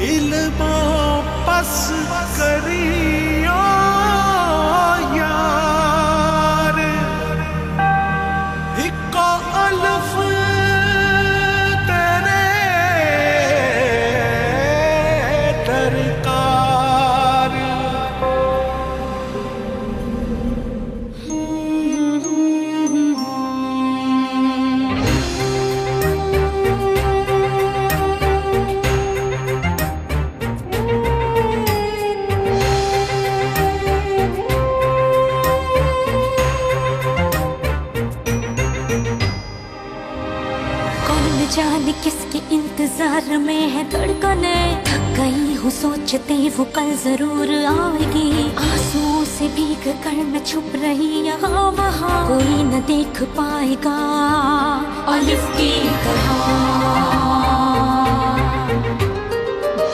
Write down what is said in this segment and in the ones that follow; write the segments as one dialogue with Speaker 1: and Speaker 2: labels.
Speaker 1: इल्मों पस करियो यार, इको अल्फ तेरे दरकार।
Speaker 2: जाने किसके इंतजार में है धड़कने, थक गई हूँ सोचते वो कल जरूर आएगी। आंसुओं से भीग कर मैं छुप रही यहाँ वहाँ, कोई न देख पाएगा अलिफ की तरह।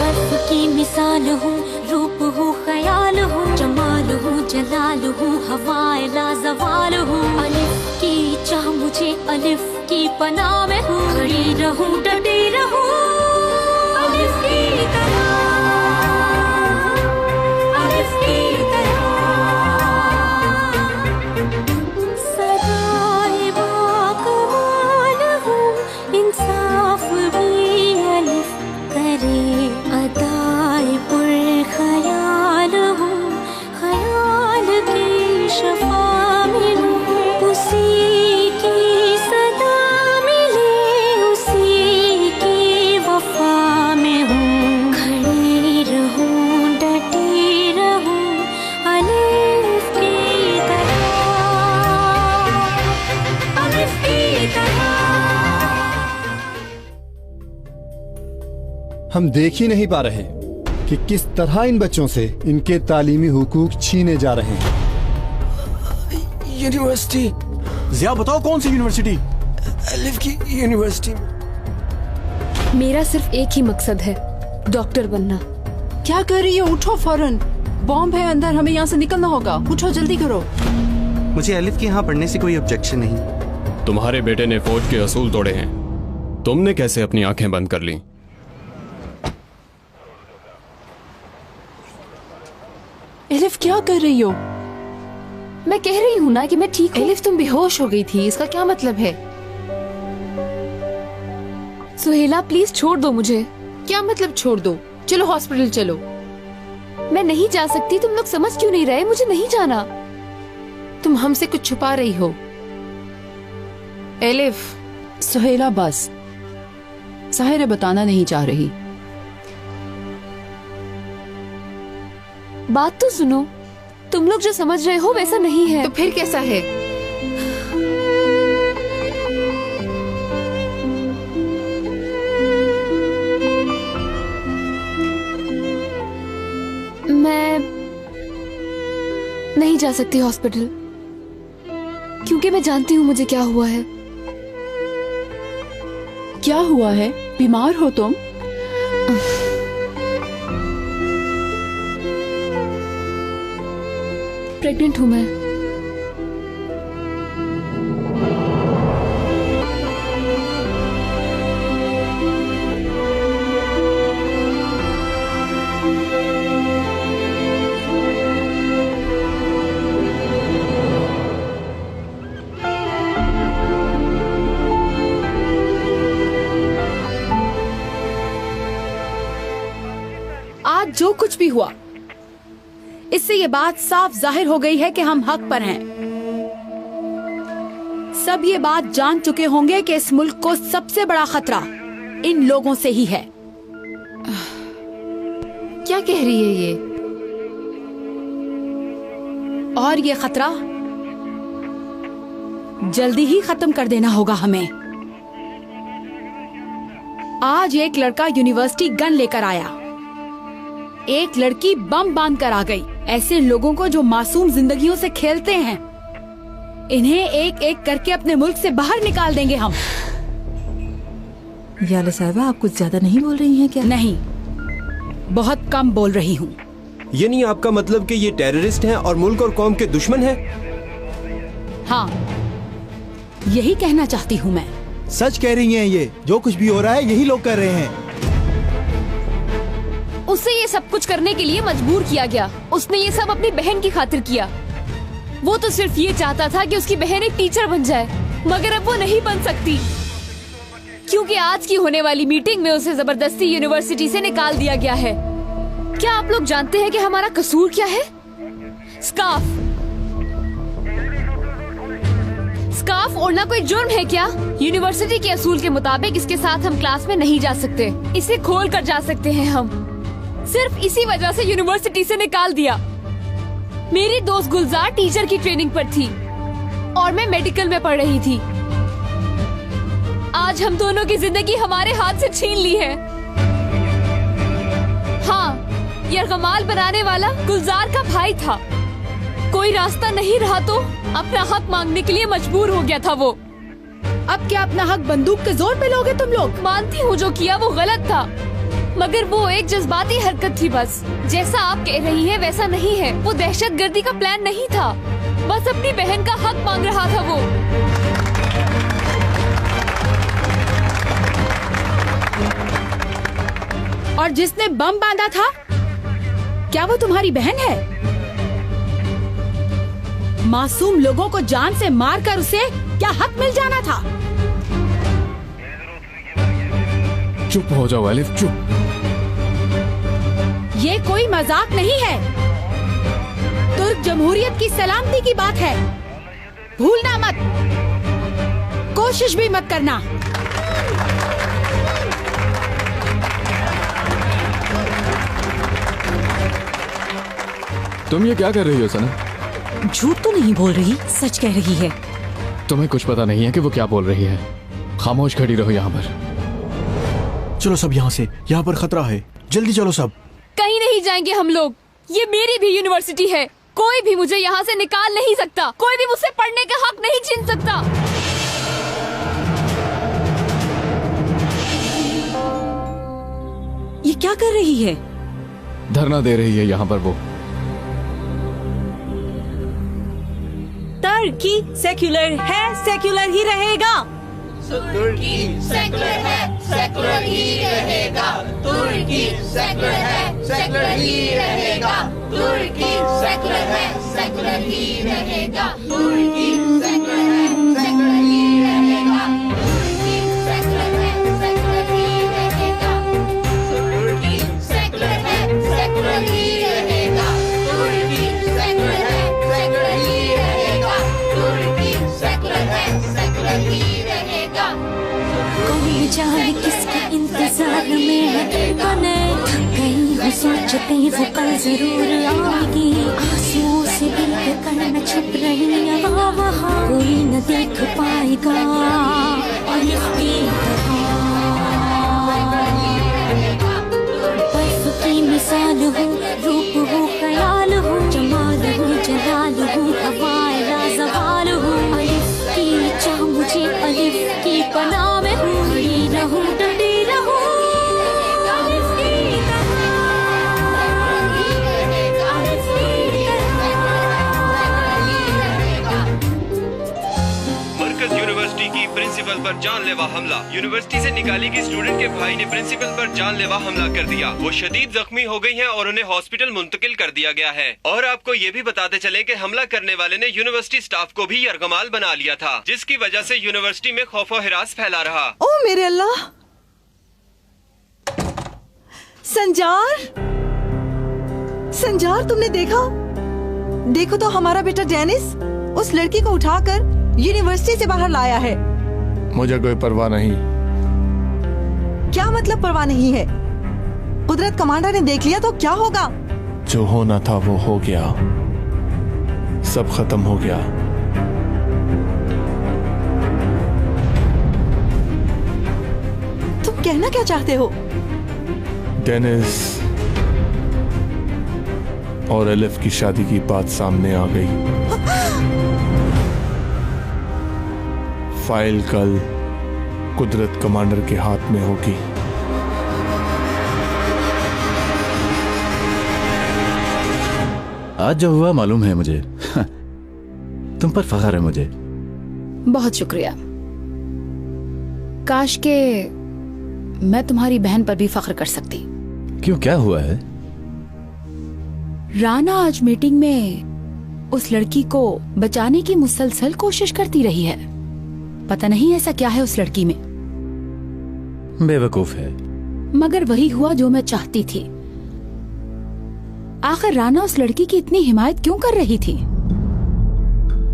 Speaker 2: बर्फ की मिसाल हूँ, रूप हूँ, ख्याल हूँ, जमाल हूँ, जलाल हूँ, हवाए लाजवाल हूँ। अलिफ की चाह मुझे अलिफ की पनाह में हूँ, खड़ी रहूं डटी रहूं अलिफ की तरह, अलिफ की तरह। सदाए बाकमाल हूँ, इंसाफ भी अलिफ करे, अदाए पुरख्याल हूँ, ख्याल की शफा में हूँ, उसी
Speaker 3: हम देख ही नहीं पा रहे कि किस तरह इन बच्चों से इनके तालीमी हुकूक छीने जा रहे हैं।
Speaker 4: यूनिवर्सिटी।
Speaker 5: जिया बताओ कौन सी यूनिवर्सिटी?
Speaker 4: अलिफ की यूनिवर्सिटी।
Speaker 6: मेरा सिर्फ एक ही मकसद है, डॉक्टर बनना।
Speaker 7: क्या कर रही हो? उठो फौरन, बॉम्ब है अंदर, हमें यहाँ से निकलना होगा। उठो जल्दी करो।
Speaker 5: मुझे अलिफ के यहाँ पढ़ने से कोई ऑब्जेक्शन नहीं।
Speaker 8: तुम्हारे बेटे ने फौज के असूल तोड़े हैं, तुमने कैसे अपनी आंखें बंद कर ली?
Speaker 7: एलिफ क्या कर रही हो?
Speaker 6: मैं कह रही हूँ ना कि मैं ठीक हूँ।
Speaker 7: एलिफ तुम बेहोश हो गई थी, इसका क्या मतलब है?
Speaker 6: सुहेला प्लीज छोड़ दो मुझे।
Speaker 7: क्या मतलब छोड़ दो? चलो हॉस्पिटल चलो।
Speaker 6: मैं नहीं जा सकती, तुम लोग समझ क्यों नहीं रहे? मुझे नहीं जाना।
Speaker 7: तुम हमसे कुछ छुपा रही हो। एलिफ। सुहेला बस, साहिरा बताना नहीं चाह रही।
Speaker 6: बात तो सुनो, तुम लोग जो समझ रहे हो वैसा नहीं है।
Speaker 7: तो फिर कैसा है?
Speaker 6: मैं नहीं जा सकती हॉस्पिटल, क्योंकि मैं जानती हूँ मुझे क्या हुआ है।
Speaker 7: क्या हुआ है? बीमार हो तुम?
Speaker 6: प्रेग्नेंट हूँ मैं।
Speaker 9: आज जो कुछ भी हुआ, इससे ये बात साफ जाहिर हो गई है कि हम हक पर हैं। सब ये बात जान चुके होंगे कि इस मुल्क को सबसे बड़ा खतरा इन लोगों से ही है।
Speaker 7: क्या कह रही है ये?
Speaker 9: और ये खतरा जल्दी ही खत्म कर देना होगा हमें। आज एक लड़का यूनिवर्सिटी गन लेकर आया, एक लड़की बम बांध कर आ गई। ऐसे लोगों को जो मासूम जिंदगियों से खेलते हैं, इन्हें एक एक करके अपने मुल्क से बाहर निकाल देंगे हम।
Speaker 10: याला साहिबा, आप कुछ ज्यादा नहीं बोल रही हैं क्या?
Speaker 9: नहीं, बहुत कम बोल रही हूँ।
Speaker 5: यानी आपका मतलब कि ये टेररिस्ट हैं और मुल्क और कौम के दुश्मन हैं?
Speaker 9: हाँ, यही कहना चाहती हूँ मैं।
Speaker 3: सच कह रही हैं ये, जो कुछ भी हो रहा है यही लोग कर रहे हैं।
Speaker 6: उसे ये सब कुछ करने के लिए मजबूर किया गया। उसने ये सब अपनी बहन की खातिर किया। वो तो सिर्फ ये चाहता था कि उसकी बहन एक टीचर बन जाए, मगर अब वो नहीं बन सकती क्योंकि आज की होने वाली मीटिंग में उसे जबरदस्ती यूनिवर्सिटी से निकाल दिया गया है। क्या आप लोग जानते हैं कि हमारा कसूर क्या है? स्कार्फ। स्कार्फ ओढ़ना कोई जुर्म है क्या? यूनिवर्सिटी के असूल के मुताबिक इसके साथ हम क्लास में नहीं जा सकते। इसे खोल कर जा सकते हैं हम। सिर्फ इसी वजह से यूनिवर्सिटी से निकाल दिया। मेरी दोस्त गुलजार टीचर की ट्रेनिंग पर थी और मैं मेडिकल में पढ़ रही थी। आज हम दोनों की जिंदगी हमारे हाथ से छीन ली है। हाँ, यरगमाल बनाने वाला गुलजार का भाई था। कोई रास्ता नहीं रहा तो अपना हक मांगने के लिए मजबूर हो गया था वो।
Speaker 9: अब क्या अपना हक बंदूक के जोर पे लोगे तुम लोग?
Speaker 6: मानती हूँ जो किया वो गलत था, मगर वो एक जज्बाती हरकत थी बस। जैसा आप कह रही हैं वैसा नहीं है। वो दहशतगर्दी का प्लान नहीं था, बस अपनी बहन का हक मांग रहा था वो।
Speaker 9: और जिसने बम बांधा था, क्या वो तुम्हारी बहन है? मासूम लोगों को जान से मारकर उसे क्या हक मिल जाना था?
Speaker 8: चुप हो जाओ एलिफ, चुप।
Speaker 9: ये कोई मजाक नहीं है। तुर्क जमहूरियत की सलामती की बात है। भूलना मत, कोशिश भी मत करना।
Speaker 8: तुम ये क्या कर रही हो सना?
Speaker 10: झूठ तो नहीं बोल रही, सच कह रही है।
Speaker 8: तुम्हें कुछ पता नहीं है कि वो क्या बोल रही है। खामोश खड़ी रहो यहाँ पर।
Speaker 4: चलो सब यहाँ से, यहाँ पर खतरा है। जल्दी चलो सब।
Speaker 6: कहीं नहीं जाएंगे हम लोग। ये मेरी भी यूनिवर्सिटी है। कोई भी मुझे यहाँ से निकाल नहीं सकता। कोई भी मुझसे पढ़ने का हक नहीं छीन सकता।
Speaker 10: ये क्या कर रही है?
Speaker 8: धरना दे रही है यहाँ पर वो।
Speaker 10: तुर्की सेक्युलर है, सेक्युलर ही रहेगा।
Speaker 1: तुर्की सेकुलर है, सेकुलर ही रहेगा। तुर्की सेकुलर है, सेकुलर ही रहेगा। तुर्की सेकुलर है, सेकुलर ही रहेगा। तुर्की सेकुलर है, सेकुलर ही रहेगा। तुर्की सेकुलर है, सेकुलर ही रहेगा। तुर्की सेकुलर है, सेकुलर ही रहेगा। तुर्की सेकुलर है, सेकुलर ही रहेगा। तुर्की सेकुलर है, सेकुलर ही रहेगा।
Speaker 2: कोई जाने किसके इंतजार में है बने। कहीं हो सोचते वो कल जरूर आएगी। आंसुओं से दिल पे करना छुप रही है वहाँ। कोई न देख पाएगा और इसकी बर्फ की मिसाल हूँ, रूप हूँ, ख्याल हूँ, जमाल हूँ, जलाल हूँ, हवाए लाजवाल हूँ। अलिफ की चाह मुझे, अलिफ की पनाह में हूँ। खड़ी रहूँ, डटी रहूँ, अलिफ की तरह, अलिफ की
Speaker 5: मरकज यूनिवर्सिटी की प्रिंसिपल पर जानलेवा हमला। यूनिवर्सिटी से निकाली गई स्टूडेंट के भाई ने प्रिंसिपल पर जानलेवा हमला कर दिया। वो शदीद जख्मी हो गई हैं और उन्हें हॉस्पिटल मुंतकिल कर दिया गया है। और आपको ये भी बताते चले कि हमला करने वाले ने यूनिवर्सिटी स्टाफ को भी यरगमाल बना लिया था, जिसकी वजह से यूनिवर्सिटी में खौफ और हिरास फैला रहा।
Speaker 10: ओ मेरे अल्लाह! संजार, संजार तुमने देखा? देखो तो हमारा बेटा डेनिस उस लड़की को उठाकर यूनिवर्सिटी से बाहर लाया है।
Speaker 3: मुझे कोई परवाह नहीं।
Speaker 10: क्या मतलब परवाह नहीं है? कुदरत कमांडर ने देख लिया तो क्या होगा?
Speaker 3: जो होना था वो हो गया, सब खत्म हो गया।
Speaker 10: तुम कहना क्या चाहते हो?
Speaker 3: डेनिस और एलिफ की शादी की बात सामने आ गई। फाइल कल कुदरत कमांडर के हाथ में होगी।
Speaker 11: आज जो हुआ मालूम है मुझे। तुम पर फख्र है मुझे।
Speaker 9: बहुत शुक्रिया। काश के मैं तुम्हारी बहन पर भी फख्र कर सकती।
Speaker 11: क्यों, क्या हुआ है?
Speaker 9: राना आज मीटिंग में उस लड़की को बचाने की मुसलसल कोशिश करती रही है। पता नहीं ऐसा क्या है उस लड़की में।
Speaker 11: बेवकूफ है।
Speaker 9: मगर वही हुआ जो मैं चाहती थी। आखिर राना उस लड़की की इतनी हिमायत क्यों कर रही थी?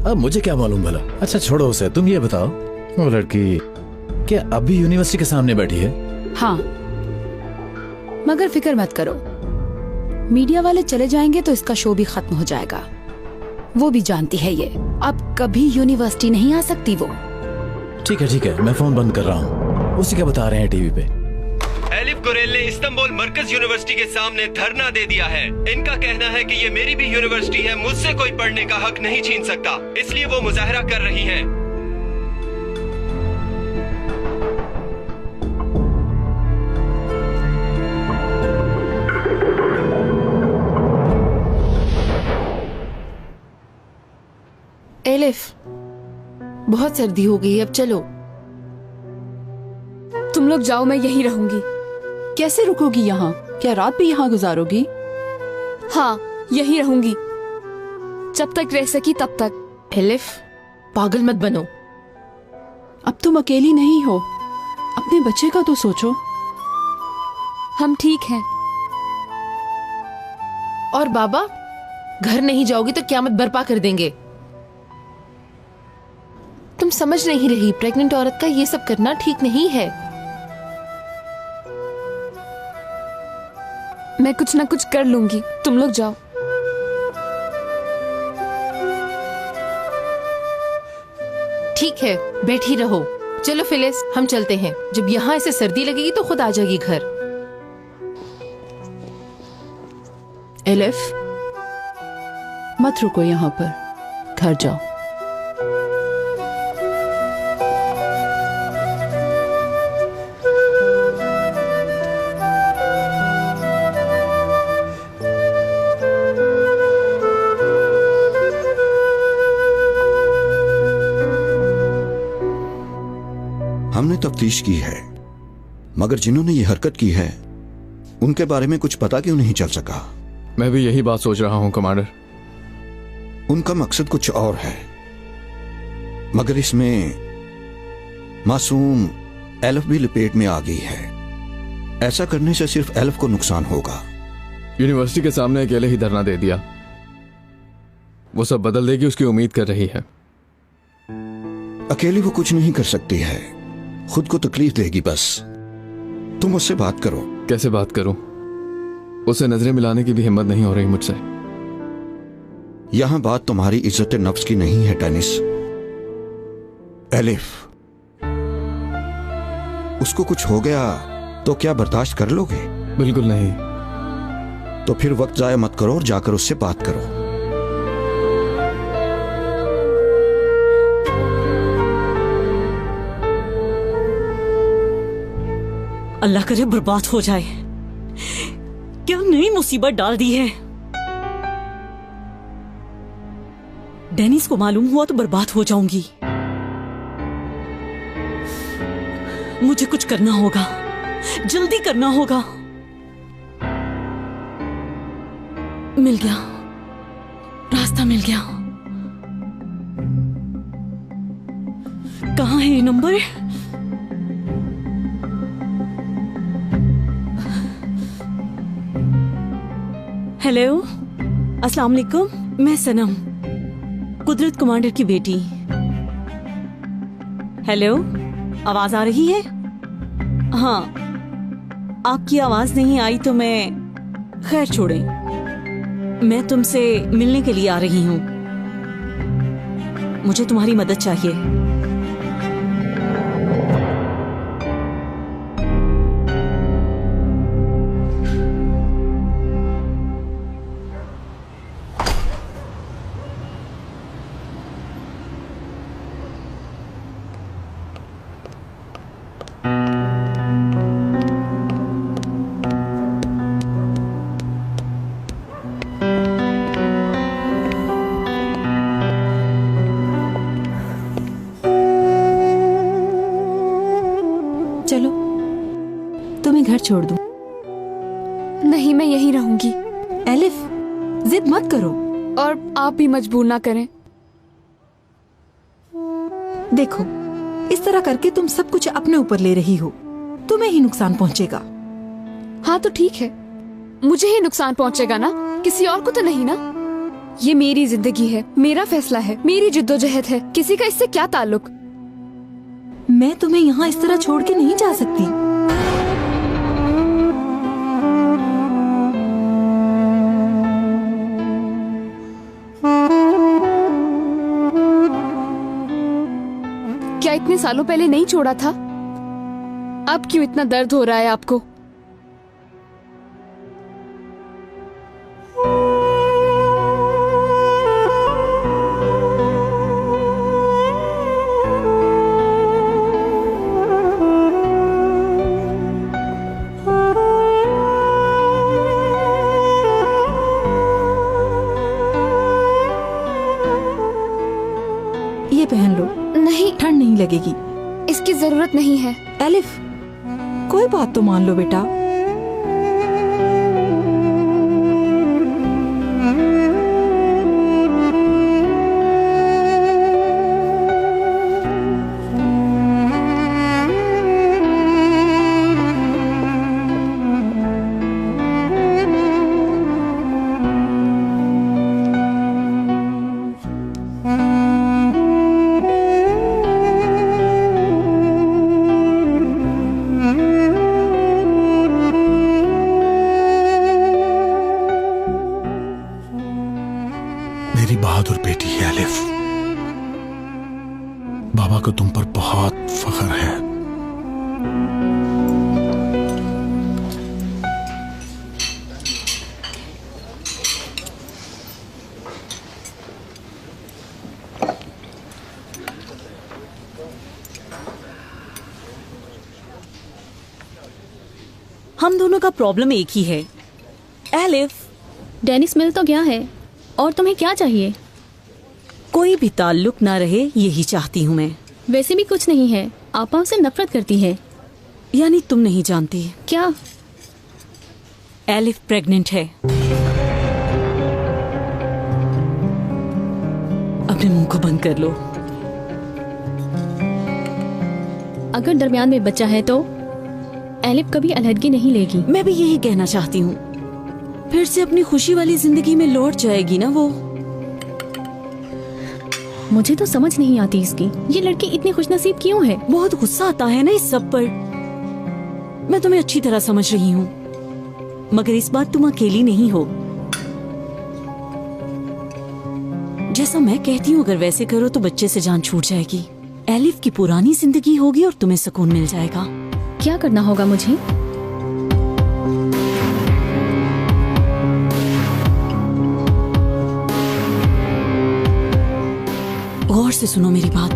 Speaker 11: अब मुझे क्या मालूम भला। अच्छा छोड़ो उसे, तुम ये बताओ, वो लड़की क्या अभी यूनिवर्सिटी के सामने बैठी है?
Speaker 9: हाँ, मगर फिक्र मत करो, मीडिया वाले चले जाएंगे तो इसका शो भी खत्म हो जाएगा। वो भी जानती है ये, अब कभी यूनिवर्सिटी नहीं आ सकती वो।
Speaker 11: ठीक है, मैं फोन बंद कर रहा हूँ। उसी क्या बता रहे हैं टीवी पे।
Speaker 5: एलिफ गुरेल ने इस्तांबुल मरकज यूनिवर्सिटी के सामने धरना दे दिया है। इनका कहना है कि ये मेरी भी यूनिवर्सिटी है, मुझसे कोई पढ़ने का हक नहीं छीन सकता, इसलिए वो मुजाहरा कर रही हैं।
Speaker 6: एलिफ, बहुत सर्दी हो गई, अब चलो। तुम लोग जाओ, मैं यहीं रहूंगी।
Speaker 7: कैसे रुकोगी यहाँ? क्या रात भी यहाँ गुजारोगी?
Speaker 6: हाँ, यहीं रहूंगी जब तक रह सकी तब तक।
Speaker 12: एलिफ, पागल मत बनो।
Speaker 7: अब तुम अकेली नहीं हो, अपने बच्चे का तो सोचो।
Speaker 6: हम ठीक हैं।
Speaker 12: और बाबा, घर नहीं जाओगी तो क़यामत बर्पा कर देंगे। तुम समझ नहीं रही, प्रेग्नेंट औरत का ये सब करना ठीक नहीं है।
Speaker 6: मैं कुछ ना कुछ कर लूंगी, तुम लोग जाओ।
Speaker 12: ठीक है, बैठी रहो। चलो फिलिस, हम चलते हैं। जब यहाँ ऐसे सर्दी लगेगी तो खुद आ जाएगी घर।
Speaker 7: एलिफ, मत रुको यहाँ पर, घर जाओ।
Speaker 13: हमने तफ्तीश की है, मगर जिन्होंने ये हरकत की है उनके बारे में कुछ पता क्यों नहीं चल सका?
Speaker 8: मैं भी यही बात सोच रहा हूं कमांडर।
Speaker 13: उनका मकसद कुछ और है, मगर इसमें मासूम एलिफ भी लपेट में आ गई है। ऐसा करने से सिर्फ एलिफ को नुकसान होगा।
Speaker 8: यूनिवर्सिटी के सामने अकेले ही धरना दे दिया, वो सब बदल देगी उसकी उम्मीद कर रही है।
Speaker 13: अकेली वो कुछ नहीं कर सकती है, खुद को तकलीफ देगी बस। तुम उससे बात करो।
Speaker 8: कैसे बात करूं? उसे नजरें मिलाने की भी हिम्मत नहीं हो रही मुझसे।
Speaker 13: यहां बात तुम्हारी इज्जत नफ्स की नहीं है डेनिस। एलिफ, उसको कुछ हो गया तो क्या बर्दाश्त कर लोगे?
Speaker 8: बिल्कुल नहीं।
Speaker 13: तो फिर वक्त जाया मत करो और जाकर उससे बात करो।
Speaker 14: अल्लाह करे बर्बाद हो जाए। क्या नई मुसीबत डाल दी है। डेनिस को मालूम हुआ तो बर्बाद हो जाऊंगी। मुझे कुछ करना होगा, जल्दी करना होगा। मिल गया, रास्ता मिल गया। कहाँ है ये नंबर? हेलो, अस्सलाम वालेकुम। मैं सनम, कुदरत कमांडर की बेटी। हेलो, आवाज आ रही है? हाँ, आपकी आवाज नहीं आई तो मैं, खैर छोड़ें, मैं तुमसे मिलने के लिए आ रही हूँ। मुझे तुम्हारी मदद चाहिए।
Speaker 7: चलो, तुम्हें घर छोड़ दूं।
Speaker 6: नहीं, मैं यहीं रहूंगी।
Speaker 10: एलिफ, जिद मत करो।
Speaker 6: और आप भी मजबूर ना करें।
Speaker 10: देखो, इस तरह करके तुम सब कुछ अपने ऊपर ले रही हो, तुम्हें ही नुकसान पहुंचेगा।
Speaker 6: हाँ तो ठीक है, मुझे ही नुकसान पहुंचेगा ना, किसी और को तो नहीं ना। ये मेरी जिंदगी है, मेरा फैसला है, मेरी जिद्दोजहद है, किसी का इससे क्या ताल्लुक।
Speaker 10: मैं तुम्हें यहाँ इस तरह छोड़ के नहीं जा सकती।
Speaker 6: क्या इतने सालों पहले नहीं छोड़ा था? अब क्यों इतना दर्द हो रहा है आपको?
Speaker 10: ये पहन लो।
Speaker 6: नहीं,
Speaker 10: ठंड नहीं लगेगी।
Speaker 6: इसकी जरूरत नहीं है।
Speaker 10: एलिफ, कोई बात तो मान लो बेटा।
Speaker 4: मेरी बहादुर बेटी है एलिफ, बाबा को तुम पर बहुत फख्र है।
Speaker 14: हम दोनों का प्रॉब्लम एक ही है एलिफ।
Speaker 15: डेनिस मिल तो गया है, और तुम्हें क्या चाहिए?
Speaker 14: कोई भी ताल्लुक ना रहे, यही चाहती हूँ मैं।
Speaker 15: वैसे भी कुछ नहीं है, आपा उसे नफरत करती है।
Speaker 14: यानी तुम नहीं जानती?
Speaker 15: क्या?
Speaker 14: एलिफ प्रेग्नेंट है। अपने मुंह को बंद कर लो।
Speaker 15: अगर दरमियान में बच्चा है तो एलिफ कभी अलहदगी नहीं लेगी।
Speaker 14: मैं भी यही कहना चाहती हूँ, फिर से अपनी खुशी वाली जिंदगी में लौट जाएगी ना वो।
Speaker 15: मुझे तो समझ नहीं आती इसकी, ये लड़की इतनी खुशनसीब क्यों है?
Speaker 14: बहुत गुस्सा आता है ना इस सब पर। मैं तुम्हें अच्छी तरह समझ रही हूँ, मगर इस बार तुम अकेली नहीं हो। जैसा मैं कहती हूँ अगर वैसे करो तो बच्चे से जान छूट जाएगी। एलिफ की पुरानी जिंदगी होगी और तुम्हें सुकून मिल जाएगा।
Speaker 15: क्या करना होगा मुझे?
Speaker 14: गौर से सुनो मेरी बात।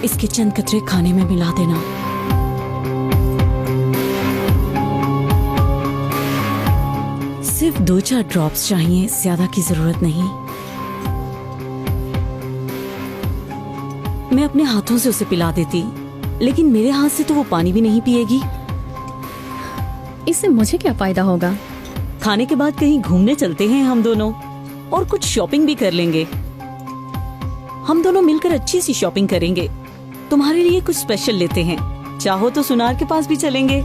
Speaker 14: इसके चंद कतरे खाने में मिला देना। सिर्फ 2-4 ड्रॉप्स चाहिए, ज्यादा की जरूरत नहीं। मैं अपने हाथों से उसे पिला देती, लेकिन मेरे हाथ से तो वो पानी भी नहीं पिएगी।
Speaker 15: इससे मुझे क्या फायदा होगा?
Speaker 14: खाने के बाद कहीं घूमने चलते हैं हम दोनों, और कुछ शॉपिंग भी कर लेंगे। हम दोनों मिलकर अच्छी सी शॉपिंग करेंगे। तुम्हारे लिए कुछ स्पेशल लेते हैं, चाहो तो सुनार के पास भी चलेंगे।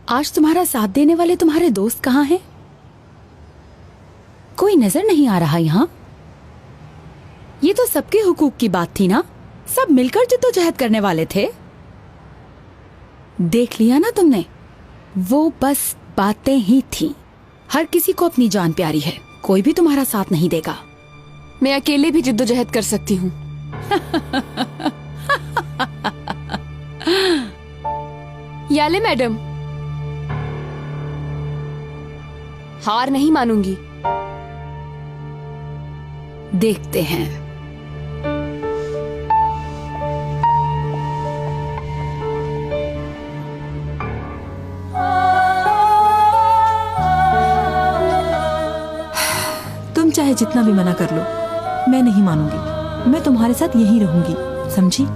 Speaker 9: आज तुम्हारा साथ देने वाले तुम्हारे दोस्त कहाँ हैं? कोई नजर नहीं आ रहा यहाँ। ये तो सबके हुकूक की बात थी ना, सब मिलकर जद्दोजहद करने वाले थे। देख लिया ना तुमने, वो बस बातें ही थी, हर किसी को अपनी जान प्यारी है, कोई भी तुम्हारा साथ नहीं देगा।
Speaker 6: मैं अकेले भी जिद्दोजहद कर सकती हूँ। याले मैडम, हार नहीं मानूंगी।
Speaker 9: देखते हैं।
Speaker 10: तुम चाहे जितना भी मना कर लो, मैं नहीं मानूंगी। मैं तुम्हारे साथ यहीं रहूंगी, समझी?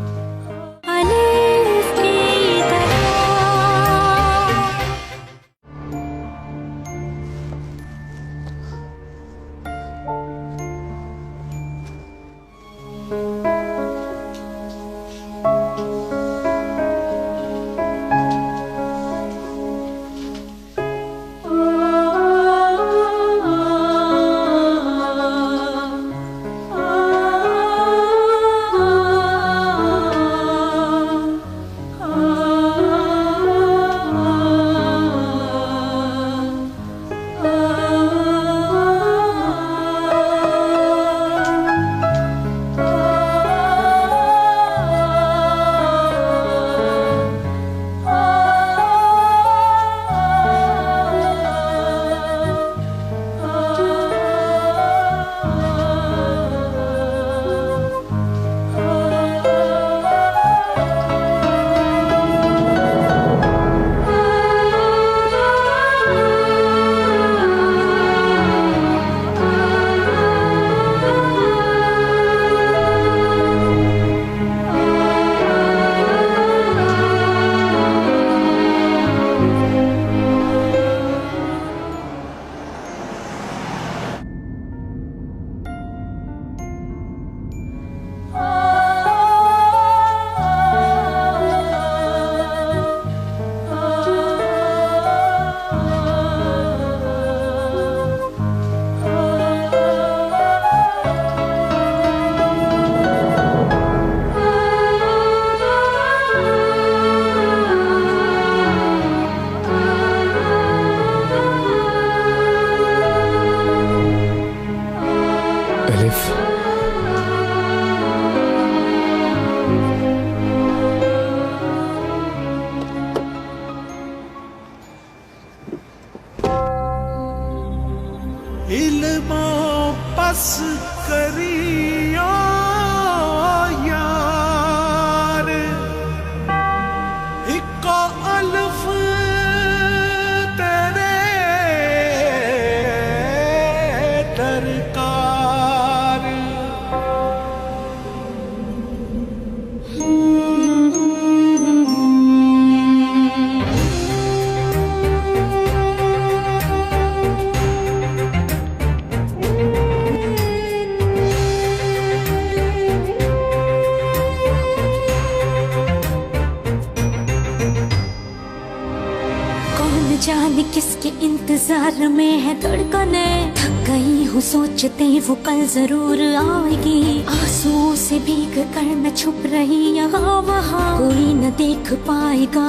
Speaker 2: जाने किसके इंतजार में है धड़कने, थक गई हूँ सोचते वो कल जरूर आएगी। आंसुओं से भीग कर मैं छुप रही यहाँ वहाँ, कोई न देख पाएगा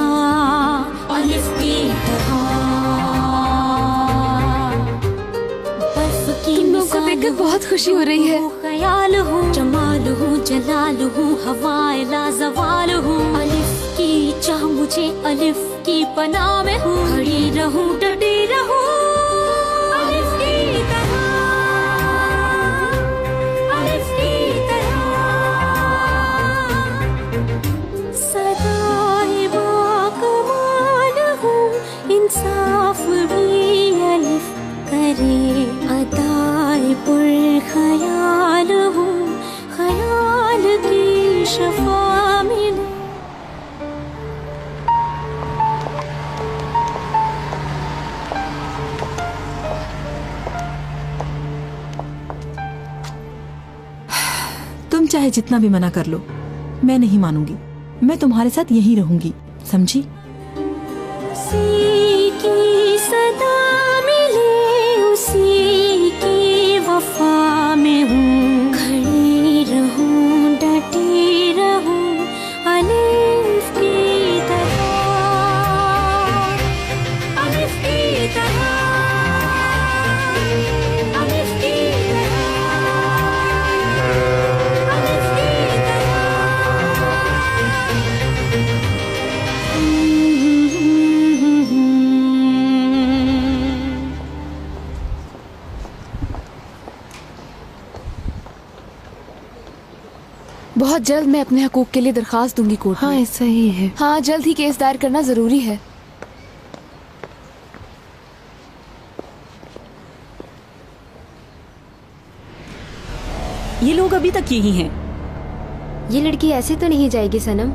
Speaker 2: अलिफ की तरह। बर्फ की
Speaker 6: तुमको देखकर बहुत खुशी हो रही है।
Speaker 2: ख्याल हूँ, जमाल हूँ, जलाल हूँ, हवाए लाजवाल हूँ। अलिफ की चाह मुझे अलिफ की पनाह में हूँ, खड़ी रहूं डटी रहूं अलिफ की तरह, अलिफ की तरह। सदाए बाकमाल हूँ, इंसाफ भी अलिफ करे। अदाए पुर ख्याल हूँ, ख्याल की शफा मिले।
Speaker 10: तुम चाहे जितना भी मना कर लो, मैं नहीं मानूंगी। मैं तुम्हारे साथ यहीं रहूंगी, समझी?
Speaker 2: उसी की सदा मिले, उसी की वफा में हूँ, खड़ी रहूं डटी रहूं अलिफ की तरह, अलिफ की तरह।
Speaker 6: बहुत जल्द मैं अपने हकूक के लिए दरखास्त दूंगी कोर्ट में।
Speaker 12: हाँ ऐसा ही है।
Speaker 6: हाँ जल्द ही केस दायर करना जरूरी है।
Speaker 14: ये लोग अभी तक यही हैं।
Speaker 16: ये लड़की ऐसे तो नहीं जाएगी सनम।